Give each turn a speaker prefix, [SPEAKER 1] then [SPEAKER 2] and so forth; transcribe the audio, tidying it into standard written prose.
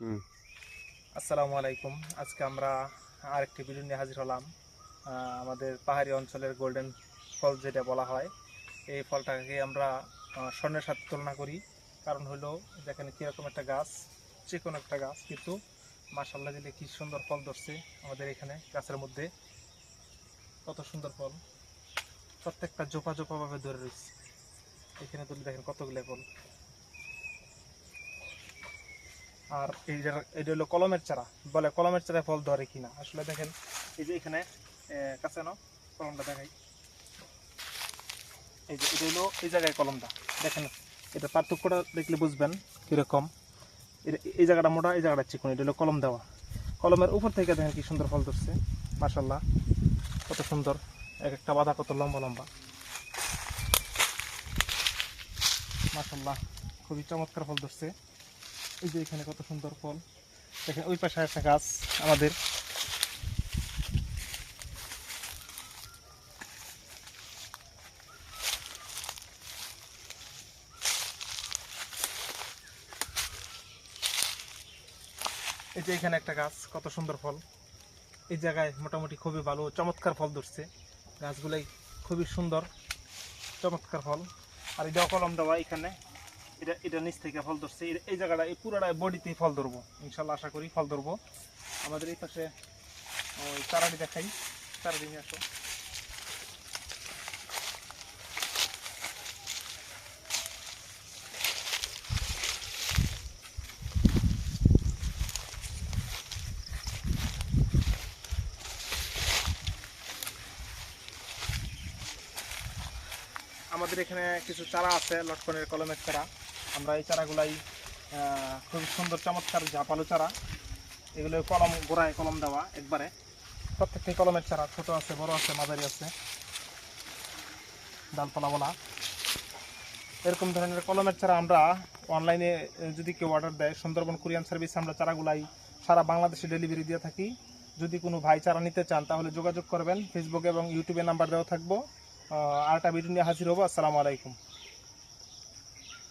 [SPEAKER 1] আসসালামু আলাইকুম। আজকে আমরা আরেকটি ভিডিও নিয়ে হাজির হলাম। আমাদের পাহাড়ি অঞ্চলের গোল্ডেন ফল যেটা বলা হয়, এই ফলটাকে আমরা স্বর্ণের সাথে তুলনা করি। কারণ হলো দেখেন কীরকম একটা গাছ, চিকন একটা গাছ, কিন্তু মাশাআল্লাহ দিলে কি সুন্দর ফল ধরছে আমাদের এখানে গাছের মধ্যে। কত সুন্দর ফল, প্রত্যেকটা জোপা জোপাভাবে ধরে রয়েছে। এখানে তুলে দেখেন কতগুলো ফল। আর এটা হলো কলমের চারা, বলে কলমের চারায় ফল ধরে কিনা। আসলে দেখেন এই যে এখানে কাছে নাও, কলমটা দেখাই। এই যে এটা হলো এই জায়গায় কলমটা দেখেন, এটা পার্থক্যটা দেখলে বুঝবেন কিরকম। এই জায়গাটা মোটা, এই জায়গাটা চিকন। এটা হলো কলম দেওয়া। কলমের উপর থেকে দেখেন কি সুন্দর ফল ধরছে, মাশাআল্লাহ কত সুন্দর। এক একটা বাঁধা কত লম্বা লম্বা, মাশাআল্লাহ খুবই চমৎকার ফল ধরছে। এই যে এখানে কত সুন্দর ফল দেখেন। ওই পাশে একটা গাছ আমাদের, এই যে এখানে একটা গাছ, কত সুন্দর ফল। এই জায়গায় মোটামুটি খুবই ভালো চমৎকার ফল ধরছে। গাছগুলাই খুবই সুন্দর চমৎকার ফল। আর এটাও কলম দেওয়া, এখানে এটা নিচ থেকে ফল ধরছে। এই জায়গাটা এই পুরোটা বডিতেই ফল ধরবো ইনশাল্লাহ, আশা করি ফল ধরবো। আমাদের এই পাশে ওই চারাটি দেখাই, চারাটি নিয়ে আসো। আমাদের এখানে কিছু চারা আছে, লটকনের কলমের চারা। আমরা এই চারাগুলাই খুব সুন্দর চমৎকার ঝাপালো চারা। এগুলো কলম গোড়ায় কলম দেওয়া একবারে। প্রত্যেকটি কলমের চারা ছোট আছে, বড় আছে, মাঝারি আছে, ডালপালা বলা। এরকম ধরনের কলমের চারা আমরা অনলাইনে যদি কেউ অর্ডার দেয়, সুন্দরবন কুরিয়ান সার্ভিসে আমরা চারাগুলাই সারা বাংলাদেশে ডেলিভারি দিয়ে থাকি। যদি কোনো ভাই চারা নিতে চান তাহলে যোগাযোগ করবেন। ফেসবুক এবং ইউটিউবে নাম্বার দেওয়া থাকবো। আরেকটা ভিডিও নিয়ে হাজির হবো। আসসালামু আলাইকুম।